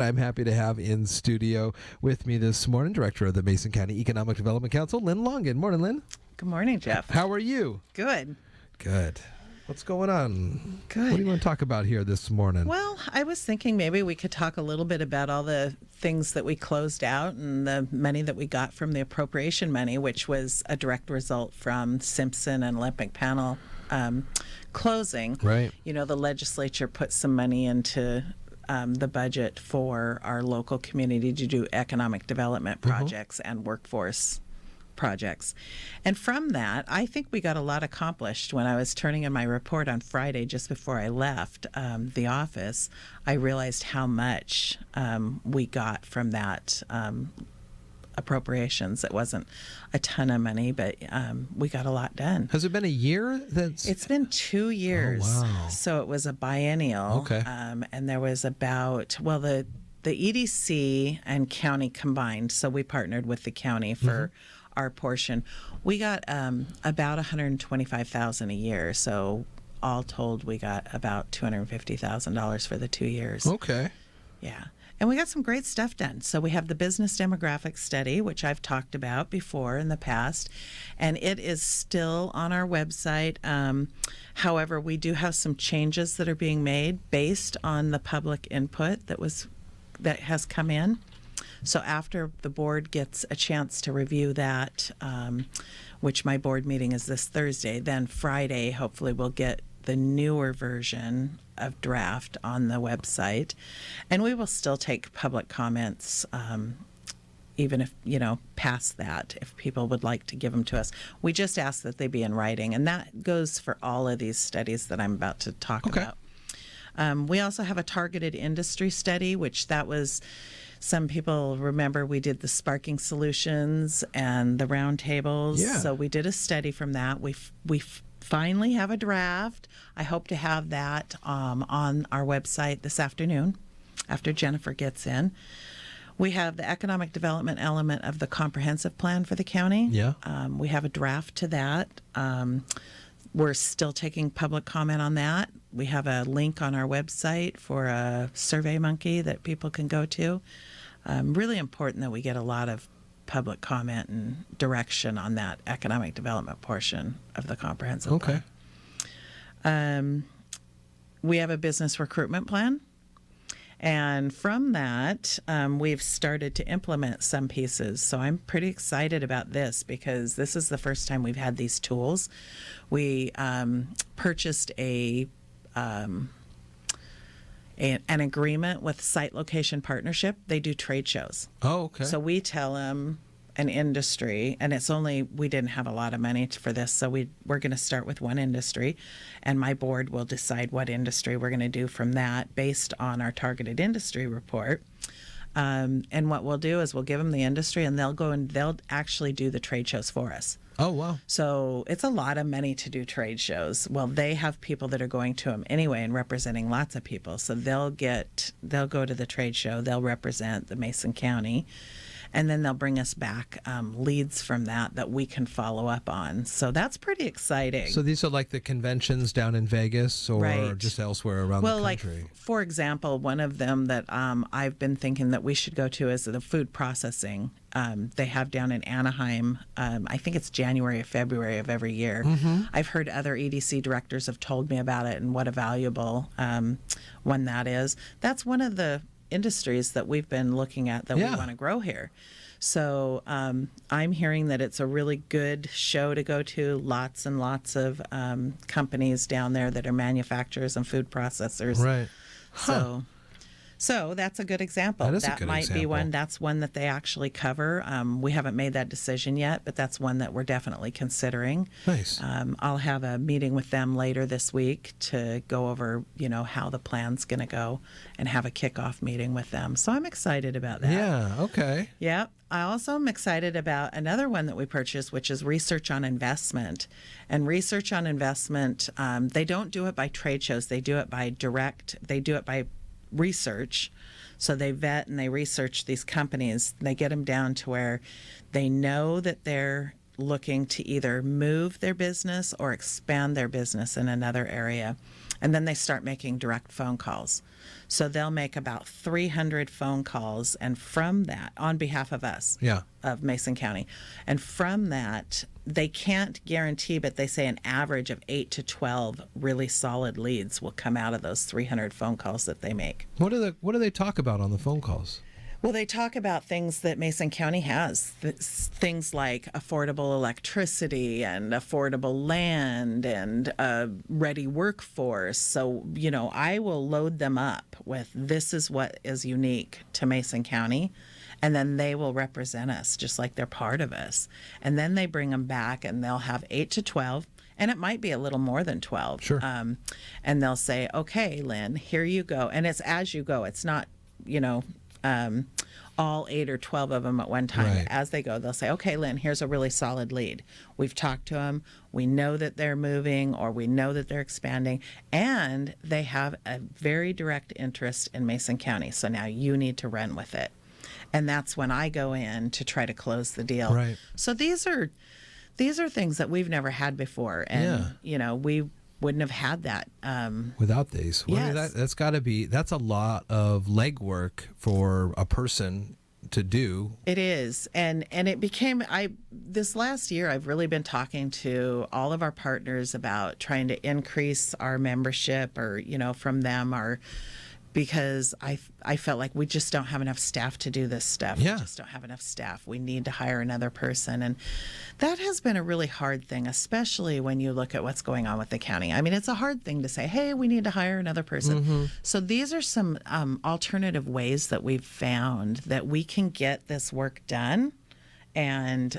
I'm happy to have in studio with me this morning, Director of the Mason County Economic Development Council, Lynn Longan. Morning, Lynn. Good morning, Jeff. How are you? Good. Good. What's going on? Good. What do you want to talk about here this morning? Well, I was thinking maybe we could talk a little bit about all the things that we closed out and the money that we got from the appropriation money, which was a direct result from Simpson and Olympic Panel closing. Right. You know, the legislature put some money into the budget for our local community to do economic development projects and workforce projects. And from that, I think we got a lot accomplished. When I was turning in my report on Friday, just before I left the office, I realized how much we got from that appropriations. It wasn't a ton of money, but we got a lot done. Has it been a year? It's been 2 years. Oh, wow. So it was a biennial. Okay. And there was about, well, the EDC and county combined, so we partnered with the county for our portion. We got about $125,000 a year. So all told, we got about $250,000 for the 2 years. Okay. Yeah. And we got some great stuff done. So we have the business demographic study, which I've talked about before in the past, and it is still on our website. However, we do have some changes that are being made based on the public input that has come in. So after the board gets a chance to review that, which my board meeting is this Thursday, then Friday, hopefully we'll get the newer version of draft on the website. And we will still take public comments, even if, past that, if people would like to give them to us. We just ask that they be in writing. And that goes for all of these studies that I'm about to talk about. We also have a targeted industry study, which that was, some people remember we did the sparking solutions and the roundtables. Yeah. So we did a study from that. We finally have a draft. I hope to have that on our website this afternoon after Jennifer gets in. We have the economic development element of the comprehensive plan for the county. Yeah. We have a draft to that. We're still taking public comment on that. We have a link on our website for a survey monkey that people can go to. Really important that we get a lot of public comment and direction on that economic development portion of the comprehensive plan. We have a business recruitment plan. And from that, we've started to implement some pieces. So I'm pretty excited about this because this is the first time we've had these tools. We purchased an agreement with Site Location Partnership. They do trade shows. Oh, okay. So we tell them an industry, and we didn't have a lot of money for this, so we're going to start with one industry, and my board will decide what industry we're going to do from that based on our targeted industry report. And what we'll do is we'll give them the industry, and they'll go and they'll actually do the trade shows for us. Oh, wow. So it's a lot of money to do trade shows. Well, they have people that are going to them anyway and representing lots of people. So they'll go to the trade show, they'll represent the Mason County, and then they'll bring us back leads from that we can follow up on. So that's pretty exciting. So these are like the conventions down in Vegas or Right. just elsewhere around the country? Like, for example, one of them that I've been thinking that we should go to is the food processing. They have down in Anaheim. I think it's January or February of every year. I've heard other EDC directors have told me about it and what a valuable one that is. That's one of the industries that we've been looking at that we want to grow here. So I'm hearing that it's a really good show to go to. Lots and lots of companies down there that are manufacturers and food processors. Right. Huh. So that's a good example. That is a that good might example. be one. That's one that they actually cover. We haven't made that decision yet, but that's one that we're definitely considering. Nice. I'll have a meeting with them later this week to go over, how the plan's going to go and have a kickoff meeting with them. So I'm excited about that. Yeah, okay. Yeah. I also am excited about another one that we purchased, which is research on investment. And research on investment, they don't do it by trade shows. They do it by research. So they vet and they research these companies. They get them down to where they know that they're looking to either move their business or expand their business in another area. And then they start making direct phone calls. So they'll make about 300 phone calls, and from that, on behalf of us, Yeah. of Mason County. And from that, they can't guarantee, but they say an average of 8 to 12 really solid leads will come out of those 300 phone calls that they make. What do they talk about on the phone calls? Well, they talk about things that Mason County has, things like affordable electricity and affordable land and a ready workforce. So, I will load them up with this is what is unique to Mason County, and then they will represent us just like they're part of us. And then they bring them back, and they'll have 8 to 12. And it might be a little more than 12. Sure. And they'll say, okay, Lynn, here you go. And it's as you go. It's not, all 8 or 12 of them at one time. Right. As they go, they'll say, okay, Lynn, here's a really solid lead. We've talked to them. We know that they're moving, or we know that they're expanding, and they have a very direct interest in Mason County. So now you need to run with it. And that's when I go in to try to close the deal. Right. So these are things that we've never had before. And, we wouldn't have had that. Without these. Well, Yes. that's a lot of legwork for a person to do. It is. And it became, this last year, I've really been talking to all of our partners about trying to increase our membership or, from them, because I felt like we just don't have enough staff to do this stuff. Yeah. We just don't have enough staff. We need to hire another person. And that has been a really hard thing, especially when you look at what's going on with the county. I mean, it's a hard thing to say, hey, we need to hire another person. Mm-hmm. So these are some alternative ways that we've found that we can get this work done and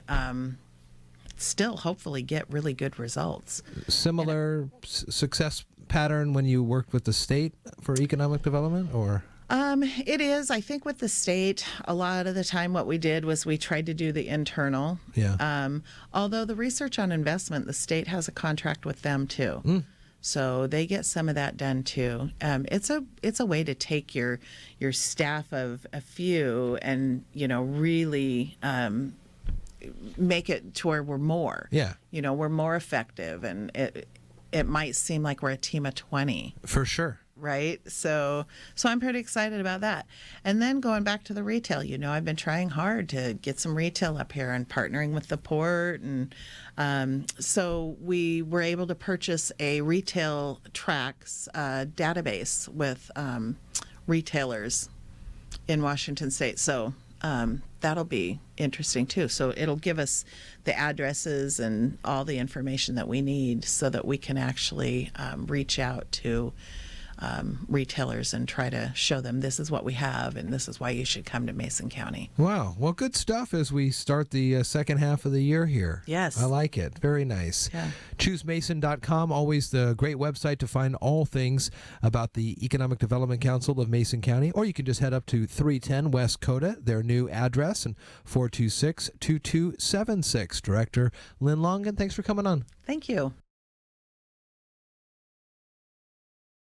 still hopefully get really good results. Similar success pattern when you worked with the state for economic development, or? It is. I think with the state, a lot of the time what we did was we tried to do the internal. Yeah. Although the research on investment, the state has a contract with them too. So they get some of that done too. It's a way to take your staff of a few and, really make it to where we're more. Yeah. We're more effective, and it might seem like we're a team of 20. For sure. Right. So I'm pretty excited about that. And then going back to the retail, I've been trying hard to get some retail up here and partnering with the port. And so we were able to purchase a retail tracks database with retailers in Washington State. So that'll be interesting too. So it'll give us the addresses and all the information that we need so that we can actually reach out to retailers and try to show them this is what we have and this is why you should come to Mason County. Wow. Well, good stuff as we start the second half of the year here. Yes. I like it. Very nice. Yeah. ChooseMason.com, always the great website to find all things about the Economic Development Council of Mason County, or you can just head up to 310 West Coda, their new address, and 426-2276. Director Lynn Longan, thanks for coming on. Thank you.